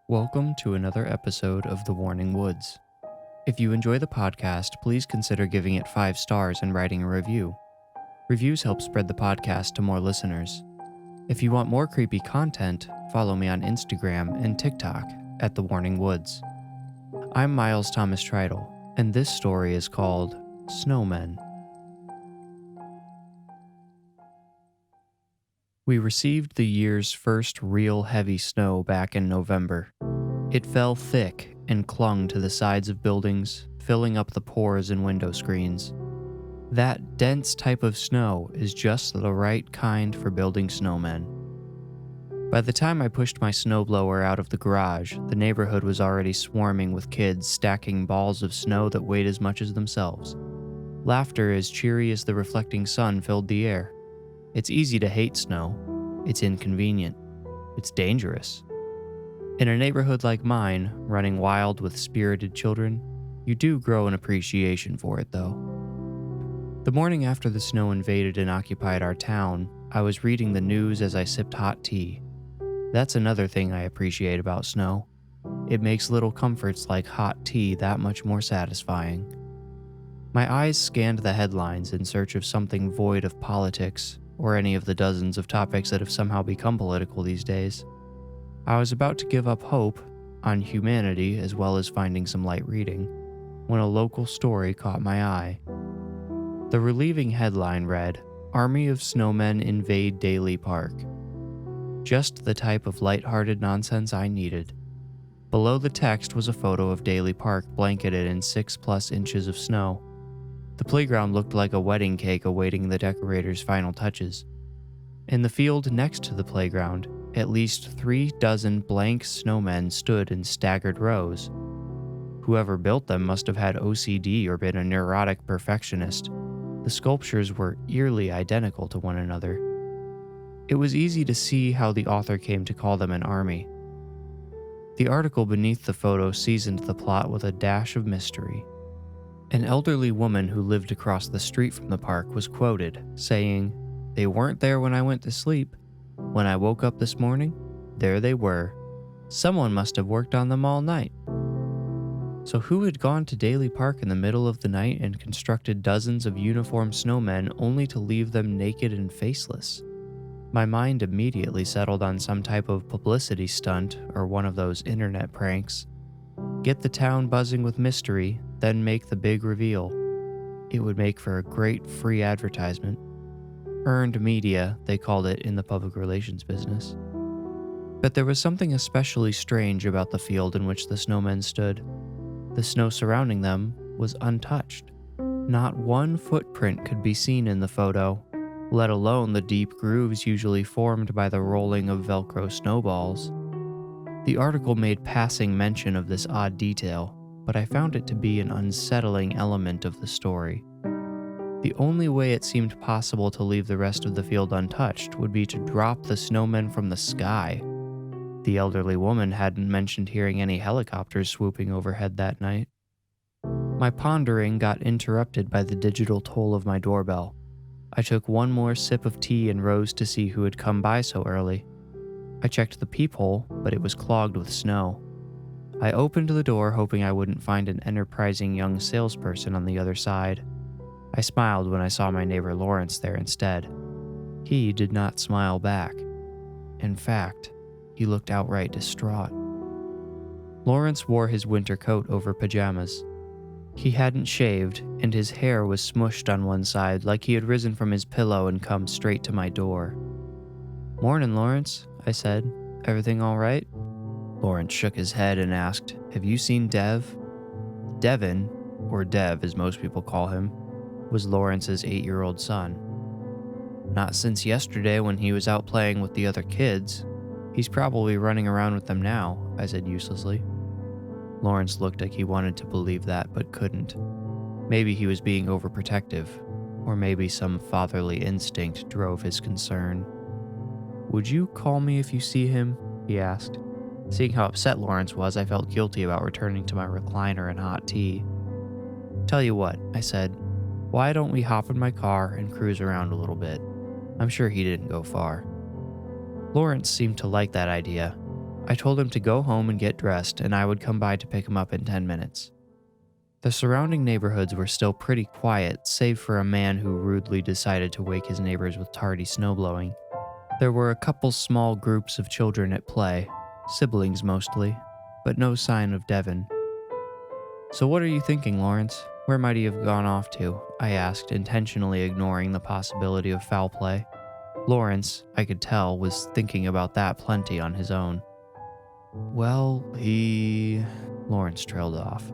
Welcome to another episode of The Warning Woods. If you enjoy the podcast, please consider giving it 5 stars and writing a review. Reviews help spread the podcast to more listeners. If you want more creepy content, follow me on Instagram and TikTok at The Warning Woods. I'm Miles Thomas Tritle, and this story is called SNOWMEN. We received the year's first real heavy snow back in November. It fell thick and clung to the sides of buildings, filling up the pores in window screens. That dense type of snow is just the right kind for building snowmen. By the time I pushed my snowblower out of the garage, the neighborhood was already swarming with kids stacking balls of snow that weighed as much as themselves. Laughter as cheery as the reflecting sun filled the air. It's easy to hate snow. It's inconvenient. It's dangerous. In a neighborhood like mine, running wild with spirited children, you do grow an appreciation for it, though. The morning after the snow invaded and occupied our town, I was reading the news as I sipped hot tea. That's another thing I appreciate about snow. It makes little comforts like hot tea that much more satisfying. My eyes scanned the headlines in search of something void of politics, or any of the dozens of topics that have somehow become political these days. I was about to give up hope on humanity as well as finding some light reading, when a local story caught my eye. The relieving headline read, "Army of Snowmen Invade Daly Park." Just the type of lighthearted nonsense I needed. Below the text was a photo of Daly Park blanketed in 6+ inches of snow. The playground looked like a wedding cake awaiting the decorator's final touches. In the field next to the playground, at least 3 dozen blank snowmen stood in staggered rows. Whoever built them must have had OCD or been a neurotic perfectionist. The sculptures were eerily identical to one another. It was easy to see how the author came to call them an army. The article beneath the photo seasoned the plot with a dash of mystery. An elderly woman who lived across the street from the park was quoted, saying, "They weren't there when I went to sleep. When I woke up this morning, there they were. Someone must have worked on them all night." So who had gone to Daly Park in the middle of the night and constructed dozens of uniformed snowmen only to leave them naked and faceless? My mind immediately settled on some type of publicity stunt or one of those internet pranks. Get the town buzzing with mystery, then make the big reveal. It would make for a great free advertisement. Earned media, they called it in the public relations business. But there was something especially strange about the field in which the snowmen stood. The snow surrounding them was untouched. Not one footprint could be seen in the photo, let alone the deep grooves usually formed by the rolling of Velcro snowballs. The article made passing mention of this odd detail, but I found it to be an unsettling element of the story. The only way it seemed possible to leave the rest of the field untouched would be to drop the snowmen from the sky. The elderly woman hadn't mentioned hearing any helicopters swooping overhead that night. My pondering got interrupted by the digital toll of my doorbell. I took one more sip of tea and rose to see who had come by so early. I checked the peephole, but it was clogged with snow. I opened the door hoping I wouldn't find an enterprising young salesperson on the other side. I smiled when I saw my neighbor Lawrence there instead. He did not smile back. In fact, he looked outright distraught. Lawrence wore his winter coat over pajamas. He hadn't shaved, and his hair was smushed on one side like he had risen from his pillow and come straight to my door. "Morning, Lawrence," I said. "Everything all right?" Lawrence shook his head and asked, "Have you seen Dev?" Devin, or Dev as most people call him, was Lawrence's 8-year-old son. "Not since yesterday when he was out playing with the other kids. He's probably running around with them now," I said uselessly. Lawrence looked like he wanted to believe that but couldn't. Maybe he was being overprotective, or maybe some fatherly instinct drove his concern. "Would you call me if you see him?" he asked. Seeing how upset Lawrence was, I felt guilty about returning to my recliner and hot tea. "Tell you what," I said, "why don't we hop in my car and cruise around a little bit? I'm sure he didn't go far." Lawrence seemed to like that idea. I told him to go home and get dressed, and I would come by to pick him up in 10 minutes. The surrounding neighborhoods were still pretty quiet, save for a man who rudely decided to wake his neighbors with tardy snowblowing. There were a couple small groups of children at play, siblings mostly, but no sign of Devin. "So what are you thinking, Lawrence? Where might he have gone off to?" I asked, intentionally ignoring the possibility of foul play. Lawrence, I could tell, was thinking about that plenty on his own. "Well, Lawrence trailed off.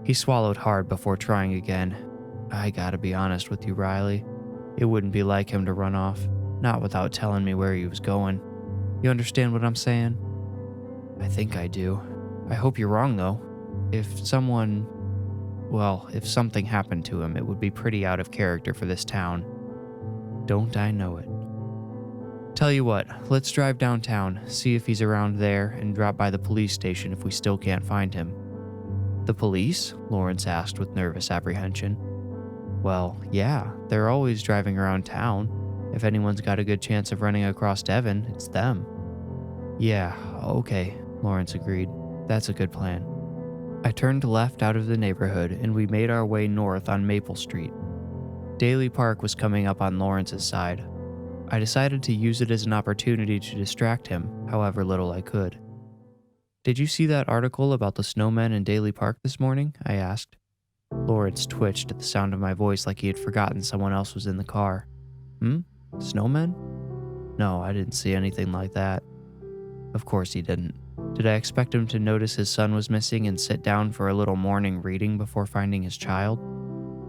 He swallowed hard before trying again. "I gotta be honest with you, Riley. It wouldn't be like him to run off, not without telling me where he was going. You understand what I'm saying?" "I think I do. I hope you're wrong, though. If something happened to him, it would be pretty out of character for this town. Don't I know it? Tell you what, let's drive downtown, see if he's around there, and drop by the police station if we still can't find him." "The police?" Lawrence asked with nervous apprehension. "Well, yeah, they're always driving around town. If anyone's got a good chance of running across Devin, it's them." "Yeah, okay," Lawrence agreed. "That's a good plan." I turned left out of the neighborhood and we made our way north on Maple Street. Daly Park was coming up on Lawrence's side. I decided to use it as an opportunity to distract him, however little I could. "Did you see that article about the SNOWMEN in Daly Park this morning?" I asked. Lawrence twitched at the sound of my voice like he had forgotten someone else was in the car. Snowmen? No, I didn't see anything like that." Of course he didn't. Did I expect him to notice his son was missing and sit down for a little morning reading before finding his child?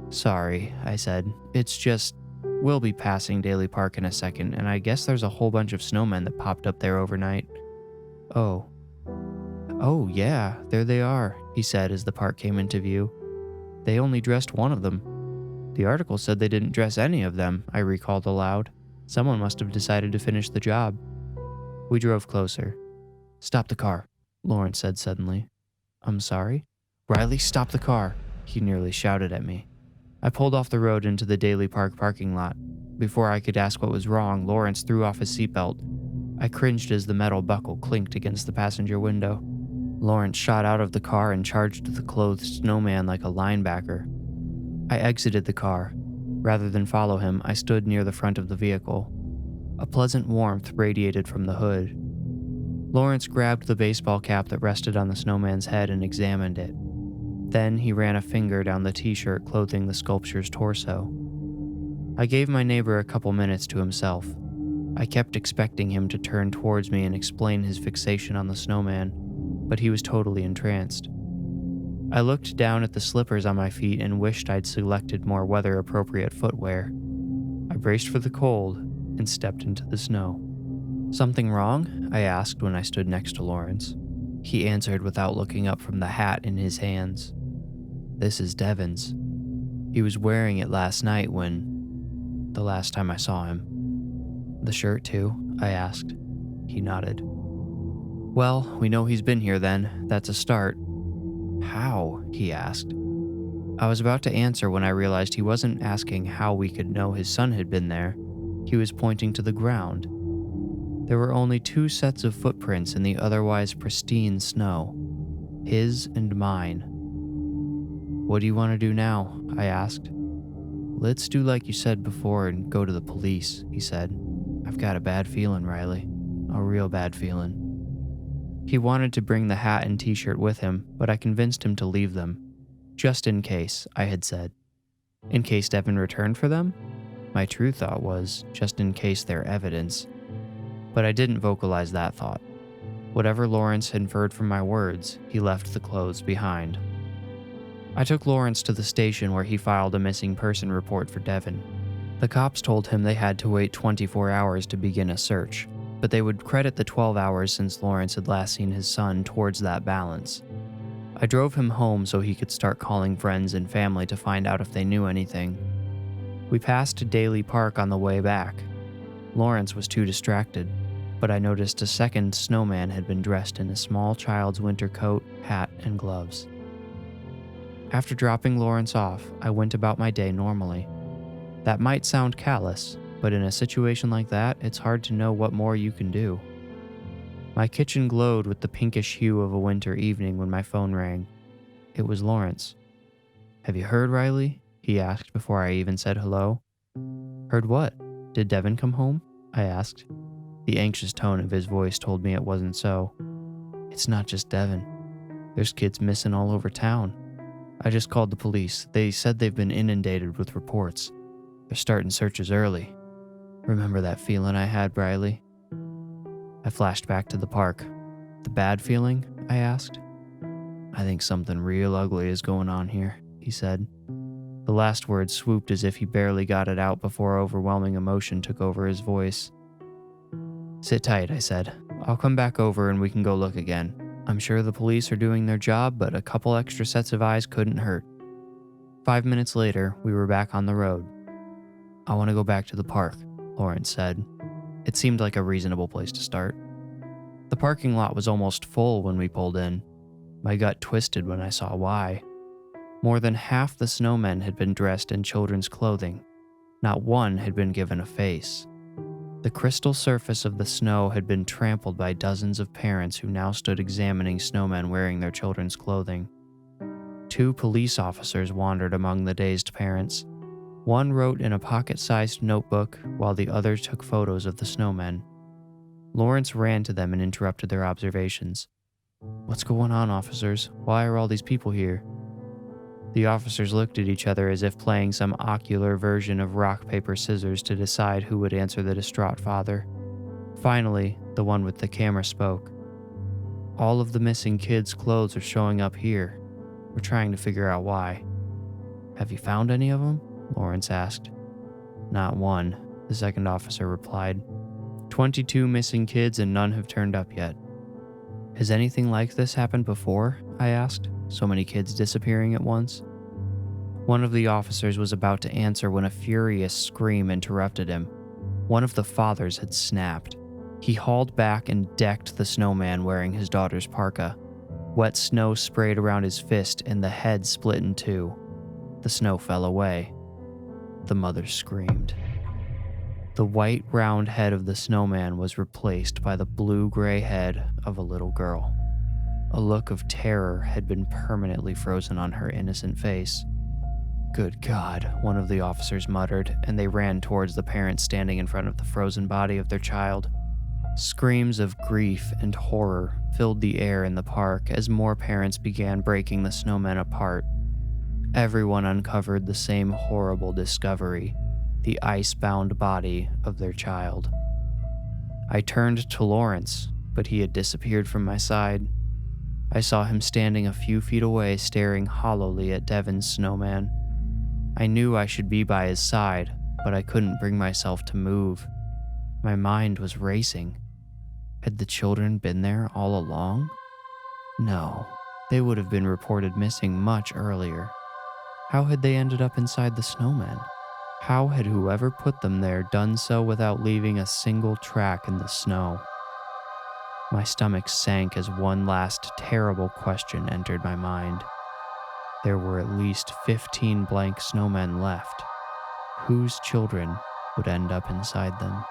"Sorry," I said. "It's just, we'll be passing Daly Park in a second, and I guess there's a whole bunch of snowmen that popped up there overnight." "Oh, yeah, there they are," he said as the park came into view. "They only dressed one of them." "The article said they didn't dress any of them," I recalled aloud. "Someone must have decided to finish the job." We drove closer. "Stop the car," Lawrence said suddenly. "I'm sorry?" "Riley, stop the car," he nearly shouted at me. I pulled off the road into the Daly Park parking lot. Before I could ask what was wrong, Lawrence threw off his seatbelt. I cringed as the metal buckle clinked against the passenger window. Lawrence shot out of the car and charged the clothed snowman like a linebacker. I exited the car. Rather than follow him, I stood near the front of the vehicle. A pleasant warmth radiated from the hood. Lawrence grabbed the baseball cap that rested on the snowman's head and examined it. Then he ran a finger down the t-shirt clothing the sculpture's torso. I gave my neighbor a couple minutes to himself. I kept expecting him to turn towards me and explain his fixation on the snowman, but he was totally entranced. I looked down at the slippers on my feet and wished I'd selected more weather-appropriate footwear. I braced for the cold and stepped into the snow. "Something wrong?" I asked when I stood next to Lawrence. He answered without looking up from the hat in his hands. "This is Devin's. He was wearing it last night the last time I saw him." "The shirt too?" I asked. He nodded. "Well, we know he's been here then. That's a start." "How?" he asked. I was about to answer when I realized he wasn't asking how we could know his son had been there. He was pointing to the ground. There were only 2 sets of footprints in the otherwise pristine snow. His and mine. "What do you want to do now?" I asked. "Let's do like you said before and go to the police," he said. "I've got a bad feeling, Riley. A real bad feeling." He wanted to bring the hat and t-shirt with him, but I convinced him to leave them. "Just in case," I had said. In case Devin returned for them? My true thought was, just in case they're evidence. But I didn't vocalize that thought. Whatever Lawrence inferred from my words, he left the clothes behind. I took Lawrence to the station where he filed a missing person report for Devin. The cops told him they had to wait 24 hours to begin a search, but they would credit the 12 hours since Lawrence had last seen his son towards that balance. I drove him home so he could start calling friends and family to find out if they knew anything. We passed Daly Park on the way back. Lawrence was too distracted, but I noticed a second snowman had been dressed in a small child's winter coat, hat, and gloves. After dropping Lawrence off, I went about my day normally. That might sound callous, but in a situation like that, it's hard to know what more you can do. My kitchen glowed with the pinkish hue of a winter evening when my phone rang. It was Lawrence. "Have you heard, Riley?" he asked before I even said hello. "Heard what? Did Devin come home?" I asked. The anxious tone of his voice told me it wasn't so. "It's not just Devin. There's kids missing all over town. I just called the police. They said they've been inundated with reports. They're starting searches early. Remember that feeling I had, Riley?" I flashed back to the park. "The bad feeling?" I asked. "I think something real ugly is going on here," he said. The last word swooped as if he barely got it out before overwhelming emotion took over his voice. "Sit tight," I said. "I'll come back over and we can go look again. I'm sure the police are doing their job, but a couple extra sets of eyes couldn't hurt." 5 minutes later, we were back on the road. "I want to go back to the park," Lawrence said. It seemed like a reasonable place to start. The parking lot was almost full when we pulled in. My gut twisted when I saw why. More than half the snowmen had been dressed in children's clothing. Not one had been given a face. The crystal surface of the snow had been trampled by dozens of parents who now stood examining snowmen wearing their children's clothing. 2 police officers wandered among the dazed parents. One wrote in a pocket-sized notebook while the other took photos of the snowmen. Lawrence ran to them and interrupted their observations. "What's going on, officers? Why are all these people here?" The officers looked at each other as if playing some ocular version of rock, paper, scissors to decide who would answer the distraught father. Finally, the one with the camera spoke. "All of the missing kids' clothes are showing up here. We're trying to figure out why." "Have you found any of them?" Lawrence asked. "Not one," the second officer replied. 22 missing kids and none have turned up yet." "Has anything like this happened before?" I asked. "So many kids disappearing at once?" One of the officers was about to answer when a furious scream interrupted him. One of the fathers had snapped. He hauled back and decked the snowman wearing his daughter's parka. Wet snow sprayed around his fist and the head split in two. The snow fell away. The mother screamed. The white, round head of the snowman was replaced by the blue-gray head of a little girl. A look of terror had been permanently frozen on her innocent face. "Good God," one of the officers muttered, and they ran towards the parents standing in front of the frozen body of their child. Screams of grief and horror filled the air in the park as more parents began breaking the snowmen apart. Everyone uncovered the same horrible discovery: the ice-bound body of their child. I turned to Lawrence, but he had disappeared from my side. I saw him standing a few feet away, staring hollowly at Devin's snowman. I knew I should be by his side, but I couldn't bring myself to move. My mind was racing. Had the children been there all along? No, they would have been reported missing much earlier. How had they ended up inside the snowman? How had whoever put them there done so without leaving a single track in the snow? My stomach sank as one last terrible question entered my mind. There were at least 15 blank snowmen left. Whose children would end up inside them?